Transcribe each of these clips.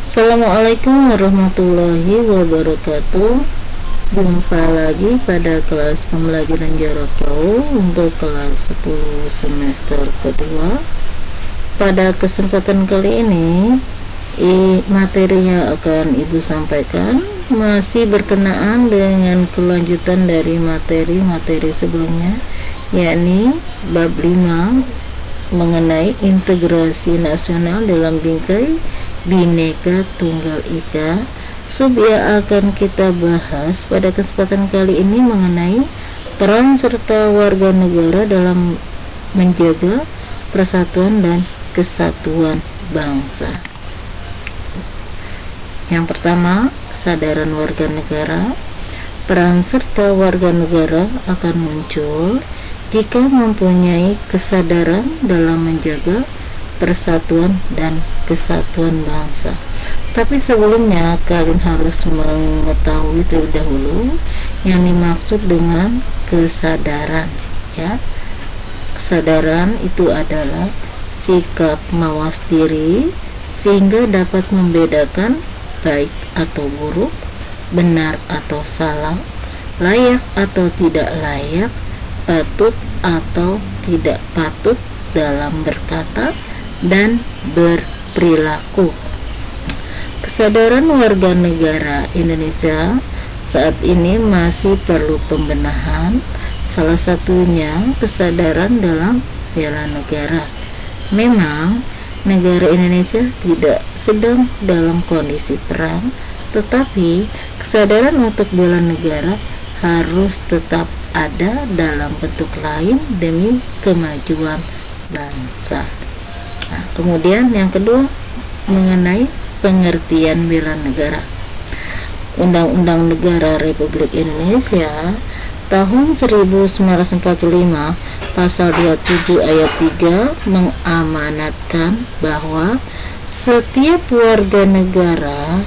Assalamualaikum warahmatullahi wabarakatuh. Jumpa lagi pada kelas pembelajaran jarak jauh untuk kelas 10 semester kedua. Pada kesempatan kali ini, materi yang akan Ibu sampaikan masih berkenaan dengan kelanjutan dari materi-materi sebelumnya, yakni bab 5 mengenai integrasi nasional dalam bingkai Bhinneka Tunggal Ika. Sub yang akan kita bahas pada kesempatan kali ini mengenai peran serta warga negara dalam menjaga persatuan dan kesatuan bangsa. Yang pertama, kesadaran warga negara. Peran serta warga negara akan muncul jika mempunyai kesadaran dalam menjaga persatuan dan kesatuan bangsa. Tapi sebelumnya kalian harus mengetahui terlebih dahulu yang dimaksud dengan kesadaran, ya. Kesadaran itu adalah sikap mawas diri sehingga dapat membedakan baik atau buruk, benar atau salah, layak atau tidak layak, patut atau tidak patut dalam berkata dan berperilaku. Kesadaran warga negara Indonesia saat ini masih perlu pembenahan, salah satunya kesadaran dalam bela negara. Memang negara Indonesia tidak sedang dalam kondisi perang, tetapi kesadaran untuk bela negara harus tetap ada dalam bentuk lain demi kemajuan bangsa. Nah, kemudian yang kedua mengenai pengertian bela negara. Undang-Undang Negara Republik Indonesia tahun 1945 pasal 27 ayat 3 mengamanatkan bahwa setiap warga negara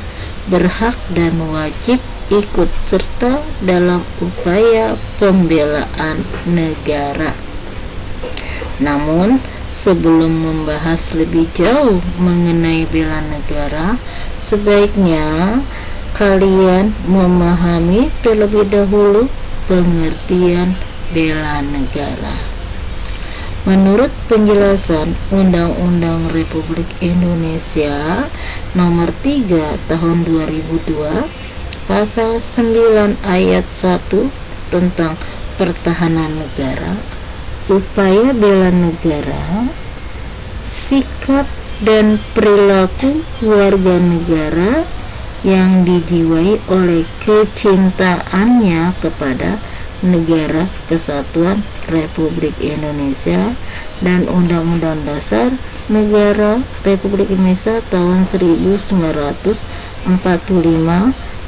berhak dan wajib ikut serta dalam upaya pembelaan negara. Namun, sebelum membahas lebih jauh mengenai bela negara, sebaiknya kalian memahami terlebih dahulu pengertian bela negara. Menurut penjelasan Undang-Undang Republik Indonesia Nomor 3 Tahun 2002, Pasal 9 Ayat 1 tentang pertahanan negara, upaya bela negara, sikap dan perilaku warga negara yang dijiwai oleh kecintaannya kepada Negara Kesatuan Republik Indonesia dan Undang-Undang Dasar Negara Republik Indonesia tahun 1945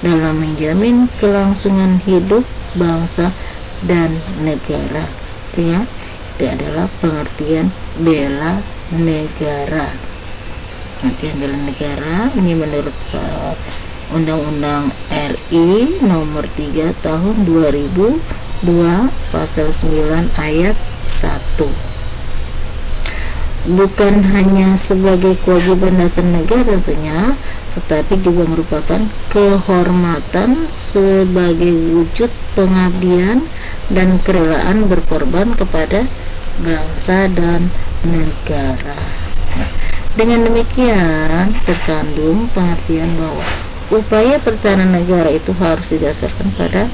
dalam menjamin kelangsungan hidup bangsa dan negara. Itu adalah pengertian bela negara. Pengertian bela negara ini menurut Undang-Undang RI Nomor 3 Tahun 2002 Pasal 9 Ayat 1. Bukan hanya sebagai kewajiban dasar negara tentunya, tetapi juga merupakan kehormatan sebagai wujud pengabdian dan kerelaan berkorban kepada bangsa dan negara. Dengan demikian, terkandung pengertian bahwa upaya pertahanan negara itu harus didasarkan pada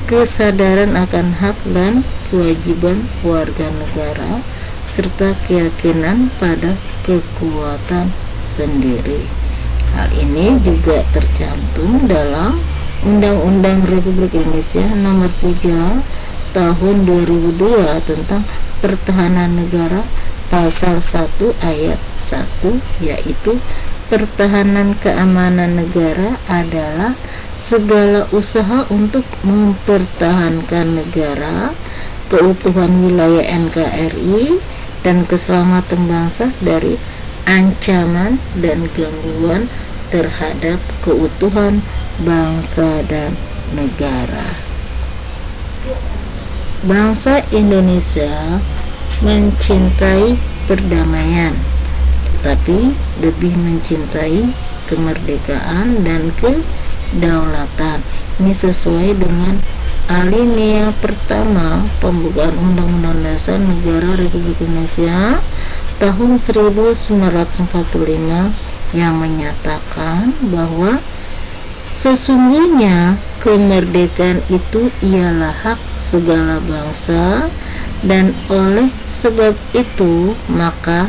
kesadaran akan hak dan kewajiban warga negara serta keyakinan pada kekuatan sendiri. Hal ini juga tercantum dalam Undang-Undang Republik Indonesia Nomor 3 Tahun 2002 tentang pertahanan negara Pasal 1 Ayat 1, yaitu pertahanan keamanan negara adalah segala usaha untuk mempertahankan negara, keutuhan wilayah NKRI, dan keselamatan bangsa dari ancaman dan gangguan terhadap keutuhan bangsa dan negara. Bangsa Indonesia mencintai perdamaian, tetapi lebih mencintai kemerdekaan dan kedaulatan. Ini sesuai dengan alinea pertama pembukaan Undang-Undang Dasar Negara Republik Indonesia tahun 1945 yang menyatakan bahwa sesungguhnya kemerdekaan itu ialah hak segala bangsa, dan oleh sebab itu maka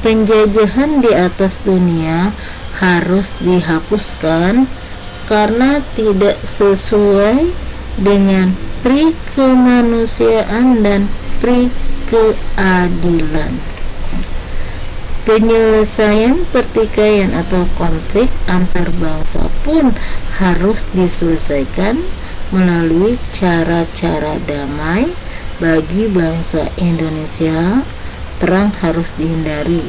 penjajahan di atas dunia harus dihapuskan karena tidak sesuai dengan pri kemanusiaan dan pri keadilan. Penyelesaian pertikaian atau konflik antar bangsa pun harus diselesaikan melalui cara-cara damai. Bagi bangsa Indonesia, perang harus dihindari.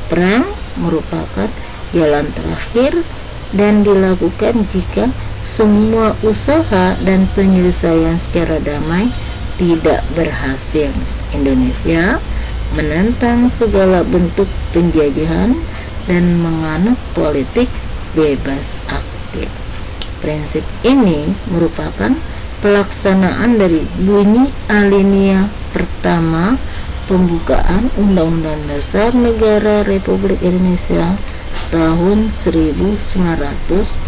Perang merupakan jalan terakhir dan dilakukan jika semua usaha dan penyelesaian secara damai tidak berhasil. Indonesia menentang segala bentuk penjajahan dan menganut politik bebas aktif. Prinsip ini merupakan pelaksanaan dari bunyi alinea pertama pembukaan Undang-Undang Dasar Negara Republik Indonesia tahun 1945.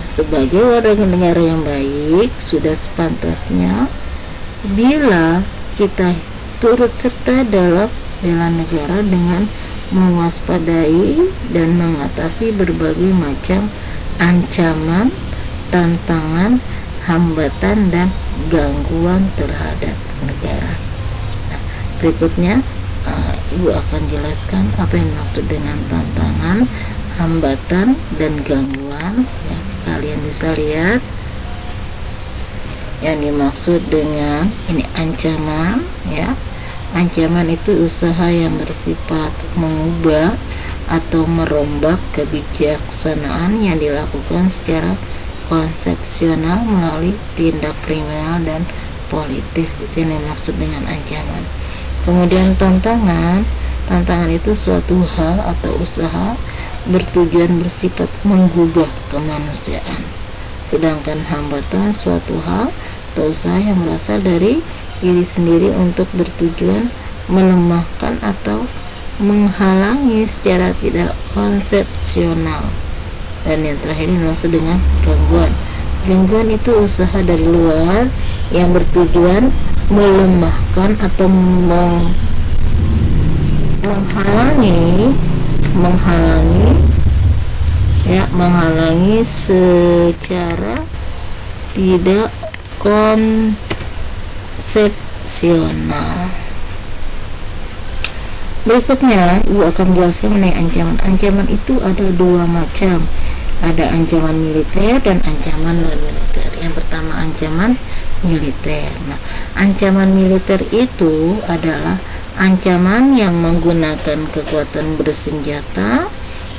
Sebagai warga negara yang baik, sudah sepantasnya bila kita turut serta dalam bela negara dengan mewaspadai dan mengatasi berbagai macam ancaman, tantangan, hambatan, dan gangguan terhadap negara. Nah, berikutnya Ibu akan jelaskan apa yang dimaksud dengan tantangan, hambatan, dan gangguan. Ya, kalian bisa lihat yang dimaksud dengan ini ancaman, ya. Ancaman itu usaha yang bersifat mengubah atau merombak kebijaksanaan yang dilakukan secara konsepsional melalui tindak kriminal dan politis. Itu yang dimaksud dengan ancaman. Kemudian tantangan itu suatu hal atau usaha bertujuan bersifat menggugah kemanusiaan. Sedangkan hambatan suatu hal atau usaha yang berasal dari diri sendiri untuk bertujuan melemahkan atau menghalangi secara tidak konsepsional. Dan yang terakhir dimaksud dengan gangguan. Gangguan itu usaha dari luar yang bertujuan melemahkan atau menghalangi secara tidak konsepsional. Berikutnya Ibu akan menjelaskan mengenai ancaman. Ancaman itu ada dua macam. Ada ancaman militer dan ancaman non-militer. Yang pertama ancaman militer. Nah, ancaman militer itu adalah ancaman yang menggunakan kekuatan bersenjata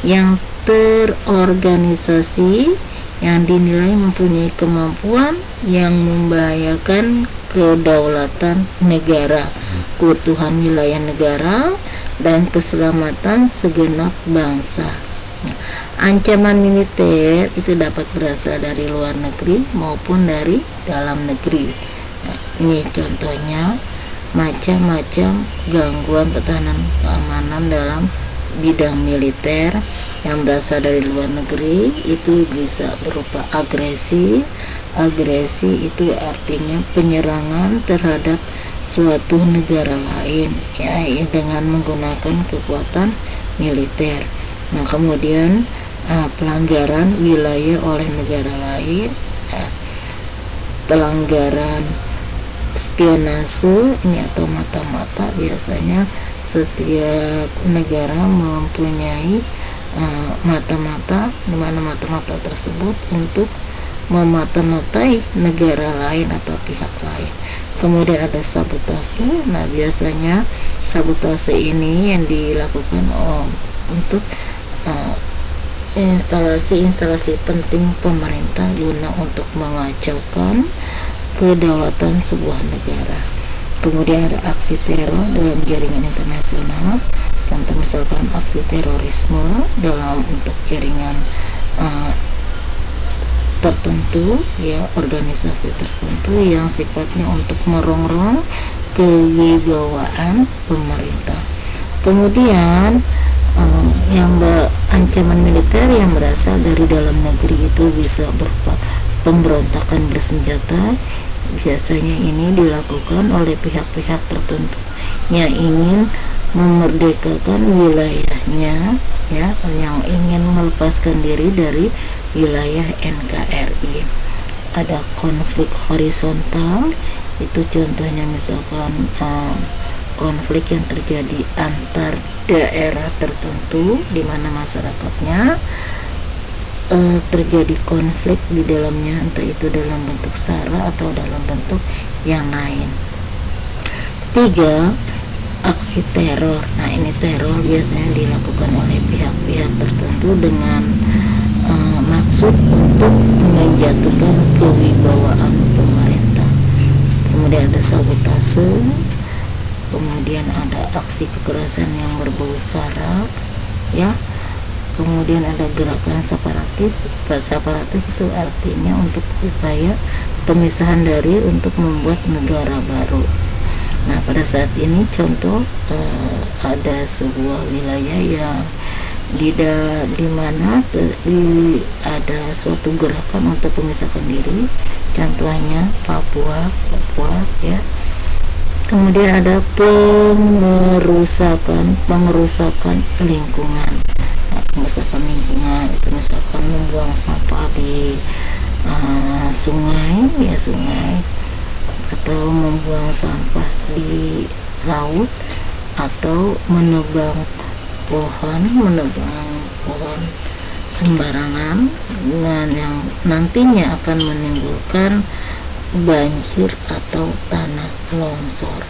yang terorganisasi, yang dinilai mempunyai kemampuan yang membahayakan kedaulatan negara, keutuhan wilayah negara, dan keselamatan segenap bangsa. Ancaman militer itu dapat berasal dari luar negeri maupun dari dalam negeri. Nah, ini contohnya macam-macam gangguan pertahanan keamanan dalam bidang militer yang berasal dari luar negeri. Itu bisa berupa agresi. Agresi itu artinya penyerangan terhadap suatu negara lain, ya, dengan menggunakan kekuatan militer. Nah, kemudian pelanggaran wilayah oleh negara lain, pelanggaran spionase ini atau mata-mata. Biasanya setiap negara mempunyai mata-mata, di mana mata-mata tersebut untuk memata-matai negara lain atau pihak lain. Kemudian ada sabotase. Nah, biasanya sabotase ini yang dilakukan untuk instalasi-instalasi penting pemerintah guna untuk mengacaukan kedaulatan sebuah negara. Kemudian ada aksi teror dalam jaringan internasional. Contoh misalkan aksi terorisme dalam bentuk jaringan tertentu, ya, organisasi tertentu yang sifatnya untuk merongrong kewibawaan pemerintah. Kemudian yang ancaman militer yang berasal dari dalam negeri itu bisa berupa pemberontakan bersenjata. Biasanya ini dilakukan oleh pihak-pihak tertentu yang ingin memerdekakan wilayahnya, ya, yang ingin melepaskan diri dari wilayah NKRI. Ada konflik horizontal, itu contohnya misalkan konflik yang terjadi antar daerah tertentu di mana masyarakatnya terjadi konflik di dalamnya, entah itu dalam bentuk sara atau dalam bentuk yang lain. Ketiga, aksi teror. Nah, ini teror biasanya dilakukan oleh pihak-pihak tertentu dengan maksud untuk menjatuhkan kewibawaan pemerintah. Kemudian ada sabotase, kemudian ada aksi kekerasan yang berbau sara, ya. Kemudian ada gerakan separatis. Separatis itu artinya untuk upaya pemisahan dari untuk membuat negara baru. Nah, pada saat ini contoh ada sebuah wilayah yang di mana ada suatu gerakan untuk memisahkan diri, contohnya Papua, ya. Kemudian ada pengerusakan lingkungan. Nah, pengerusakan lingkungan itu misalkan membuang sampah di sungai, ya, sungai, atau membuang sampah di laut, atau menebang pohon sembarangan, dan yang nantinya akan menimbulkan banjir atau tanah longsor.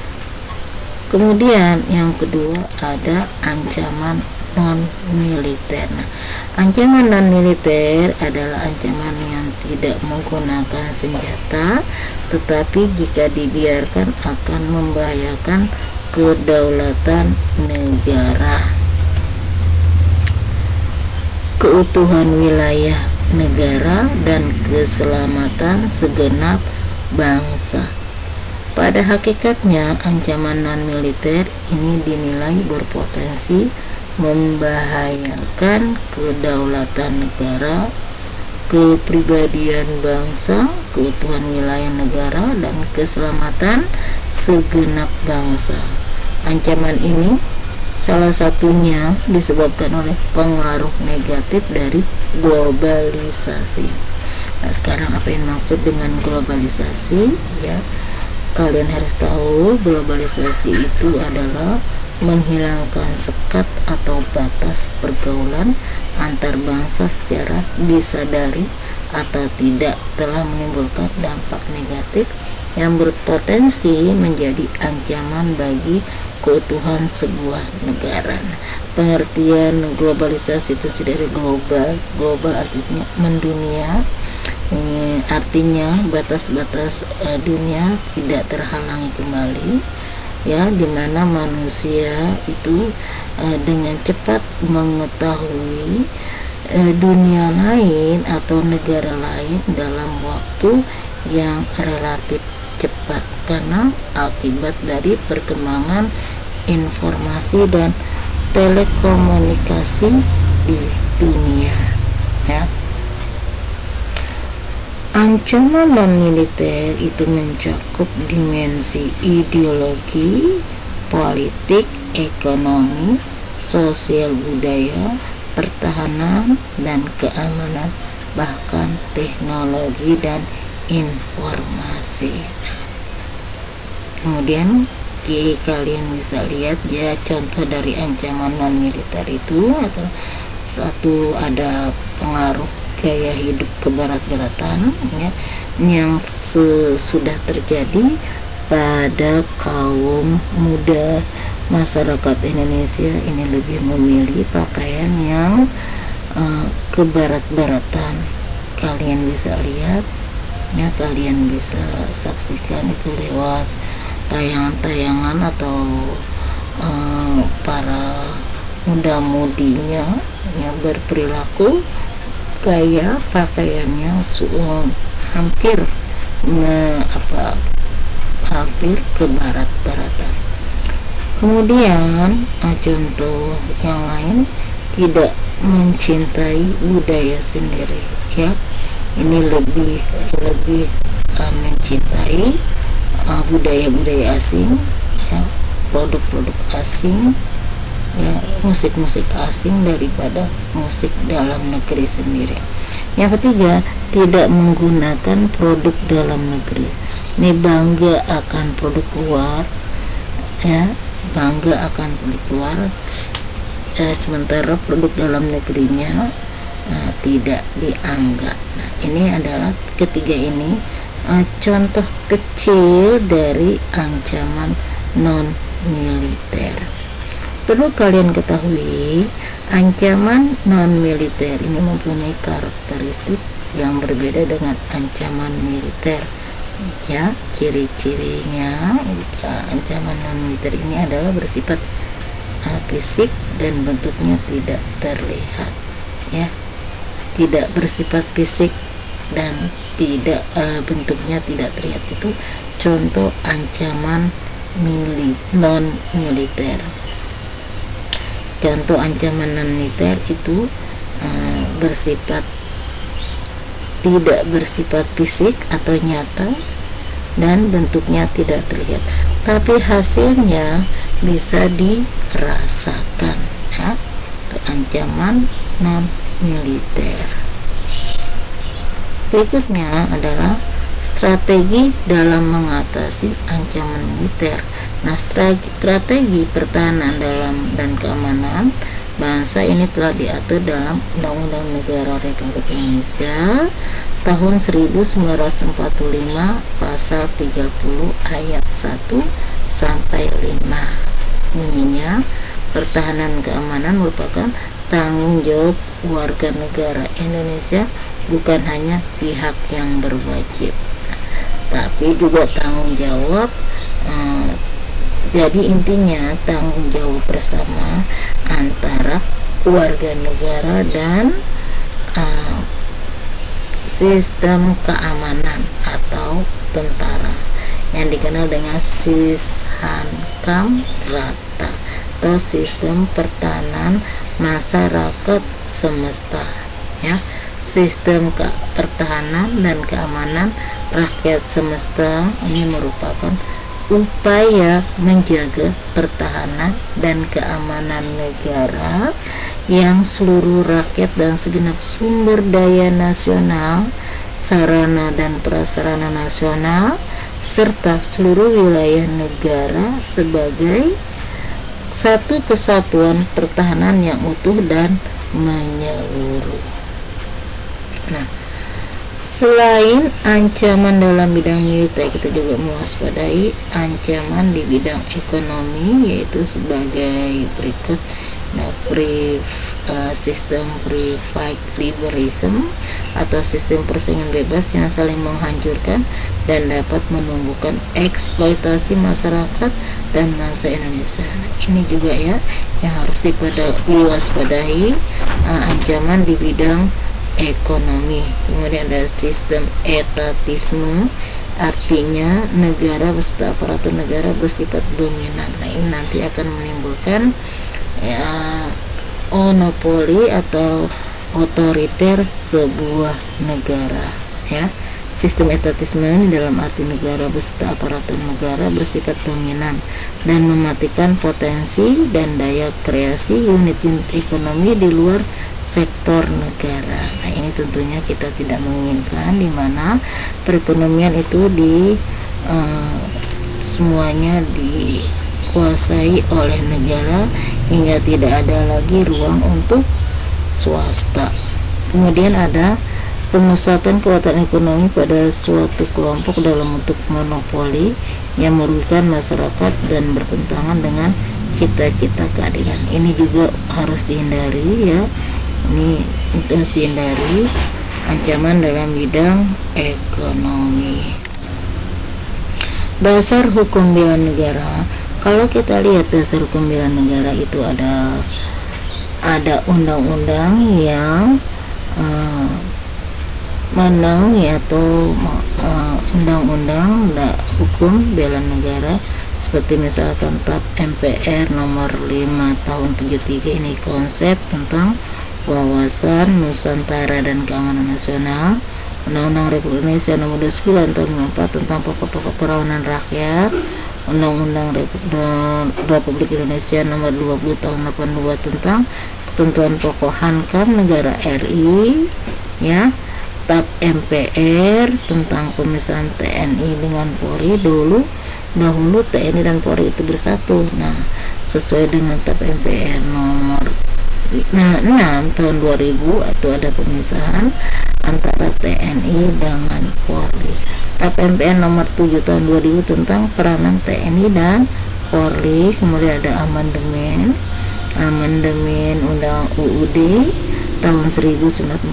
Kemudian yang kedua ada ancaman non-militer. Nah, ancaman non-militer adalah ancaman yang tidak menggunakan senjata, tetapi jika dibiarkan akan membahayakan kedaulatan negara, keutuhan wilayah negara, dan keselamatan segenap bangsa. Pada hakikatnya, ancaman non-militer ini dinilai berpotensi membahayakan kedaulatan negara, kepribadian bangsa, keutuhan wilayah negara, dan keselamatan segenap bangsa. Ancaman ini salah satunya disebabkan oleh pengaruh negatif dari globalisasi. Nah, sekarang apa yang maksud dengan globalisasi, ya? Kalian harus tahu globalisasi itu adalah menghilangkan sekat atau batas pergaulan antar bangsa secara disadari atau tidak, telah menimbulkan dampak negatif yang berpotensi menjadi ancaman bagi keutuhan sebuah negara. Pengertian globalisasi itu dari global artinya mendunia, artinya batas-batas dunia tidak terhalangi kembali, ya, dimana manusia itu dengan cepat mengetahui dunia lain atau negara lain dalam waktu yang relatif cepat karena akibat dari perkembangan informasi dan telekomunikasi di dunia, ya. Ancaman non-militer itu mencakup dimensi ideologi, politik, ekonomi, sosial, budaya, pertahanan, dan keamanan, bahkan teknologi dan informasi. Kemudian kalian bisa lihat, ya, contoh dari ancaman non-militer itu atau satu, ada pengaruh gaya hidup kebarat-baratan, ya, yang sudah terjadi pada kaum muda masyarakat Indonesia ini lebih memilih pakaian yang kebarat-baratan. Kalian bisa lihat, ya, kalian bisa saksikan itu lewat tayangan-tayangan atau para muda-mudinya ya berperilaku gaya pakaiannya hampir hampir ke barat-baratan. Kemudian contoh yang lain, tidak mencintai budaya sendiri ya. Ini lebih mencintai budaya-budaya asing ya, produk-produk asing ya, musik-musik asing daripada musik dalam negeri sendiri. Yang ketiga, tidak menggunakan produk dalam negeri. Ini bangga akan produk luar ya, bangga akan produk luar sementara produk dalam negerinya tidak dianggap. Nah, ini adalah ketiga ini contoh kecil dari ancaman non militer. Perlu kalian ketahui, ancaman non militer ini mempunyai karakteristik yang berbeda dengan ancaman militer ya. Ciri-cirinya ancaman non militer ini adalah bersifat fisik dan bentuknya tidak terlihat ya, tidak bersifat fisik dan tidak bentuknya tidak terlihat. Itu contoh ancaman non militer. Contoh ancaman non militer itu tidak bersifat fisik atau nyata dan bentuknya tidak terlihat, tapi hasilnya bisa dirasakan ya. Ancaman non militer. Berikutnya adalah strategi dalam mengatasi ancaman militer. Nah, strategi pertahanan dan keamanan bangsa ini telah diatur dalam Undang-Undang Negara Republik Indonesia tahun 1945 pasal 30 ayat 1 sampai 5. Bunyinya, pertahanan keamanan merupakan tanggung jawab warga negara Indonesia, bukan hanya pihak yang berwajib, tapi juga tanggung jawab. Jadi intinya tanggung jawab bersama antara warga negara dan sistem keamanan atau tentara yang dikenal dengan Sishankam Rata atau sistem pertahanan masyarakat semesta ya. Sistem pertahanan dan keamanan rakyat semesta ini merupakan upaya menjaga pertahanan dan keamanan negara yang seluruh rakyat dan segenap sumber daya nasional, sarana dan prasarana nasional, serta seluruh wilayah negara sebagai satu kesatuan pertahanan yang utuh dan menyeluruh. Nah, selain ancaman dalam bidang militer, kita juga mewaspadai ancaman di bidang ekonomi, yaitu sebagai berikut. Nah, sistem liberalism atau sistem persaingan bebas yang saling menghancurkan dan dapat menumbuhkan eksploitasi masyarakat dan bangsa Indonesia. Nah, ini juga ya yang harus diwaspadai, ancaman di bidang ekonomi. Kemudian ada sistem etatisme, artinya negara beserta aparatur negara bersifat dominan. Nah, ini nanti akan menimbulkan monopoli atau otoriter sebuah negara ya. Sistem etatisme ini dalam arti negara beserta aparatur negara bersifat dominan dan mematikan potensi dan daya kreasi unit-unit ekonomi di luar sektor negara. Nah, ini tentunya kita tidak menginginkan, di mana perekonomian itu semuanya dikuasai oleh negara hingga tidak ada lagi ruang untuk swasta. Kemudian ada pemusatan kekuatan ekonomi pada suatu kelompok dalam bentuk monopoli yang merugikan masyarakat dan bertentangan dengan cita-cita keadilan. Ini juga harus dihindari ya. Ini harus dihindari ancaman dalam bidang ekonomi. Dasar hukum bela negara. Kalau kita lihat dasar hukum bela negara itu ada ada undang-undang yang atau undang-undang hukum bela negara, seperti misalkan TAP MPR nomor 5 tahun 73, ini konsep tentang wawasan Nusantara dan keamanan nasional. Undang-Undang Republik Indonesia nomor 29 tahun 54 tentang pokok-pokok perlawanan rakyat. Undang-Undang Republik Indonesia nomor 20 tahun 82 tentang ketentuan pokok Hankam Negara RI, ya. TAP MPR tentang pemisahan TNI dengan Polri. Dahulu TNI dan Polri itu bersatu. Nah, sesuai dengan TAP MPR nomor 6 tahun 2000 atau ada pemisahan antara TNI dengan Polri. TAP MPR nomor 7 tahun 2000 tentang peranan TNI dan Polri. Kemudian ada amandemen Undang UUD tahun 1945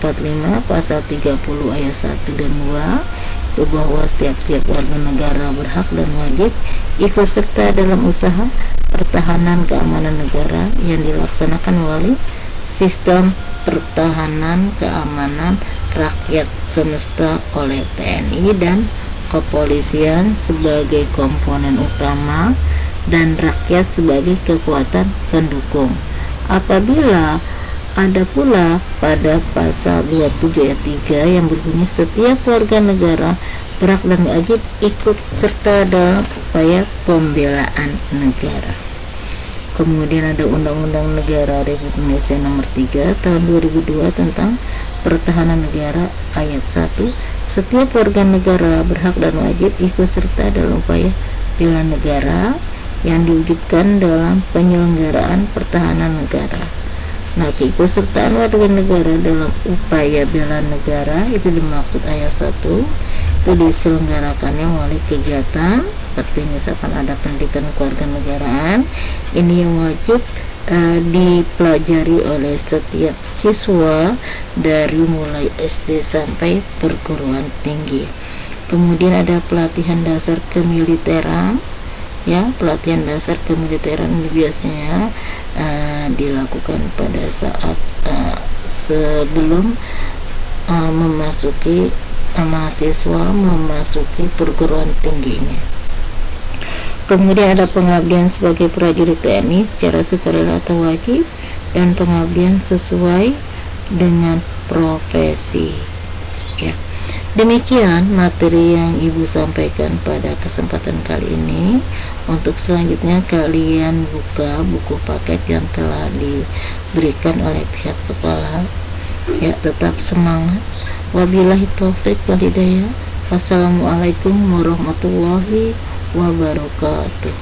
pasal 30 ayat 1 dan 2, itu bahwa setiap warga negara berhak dan wajib ikut serta dalam usaha pertahanan keamanan negara yang dilaksanakan melalui sistem pertahanan keamanan rakyat semesta oleh TNI dan kepolisian sebagai komponen utama dan rakyat sebagai kekuatan pendukung. Apabila ada pula pada pasal 27 ayat 3 yang berbunyi setiap warga negara berhak dan wajib ikut serta dalam upaya pembelaan negara. Kemudian ada Undang-Undang Negara Republik Indonesia nomor 3 tahun 2002 tentang pertahanan negara ayat 1, setiap warga negara berhak dan wajib ikut serta dalam upaya bela negara yang diwujudkan dalam penyelenggaraan pertahanan negara. Nah, keikutsertaan warga negara dalam upaya bela negara itu dimaksud ayat 1, itu diselenggarakannya melalui kegiatan seperti misalkan ada pendidikan kewarganegaraan. Ini yang wajib dipelajari oleh setiap siswa dari mulai SD sampai perguruan tinggi. Kemudian ada pelatihan dasar kemiliteran, ya. Pelatihan dasar kemiliteran ini biasanya dilakukan pada saat sebelum mahasiswa memasuki perguruan tingginya. Kemudian ada pengabdian sebagai prajurit TNI secara sukarela atau wajib, dan pengabdian sesuai dengan profesi, ya. Demikian materi yang Ibu sampaikan pada kesempatan kali ini. Untuk selanjutnya kalian buka buku paket yang telah diberikan oleh pihak sekolah, ya. Tetap semangat. Wabillahi taufik wal hidayah. Wassalamualaikum warahmatullahi wabarakatuh.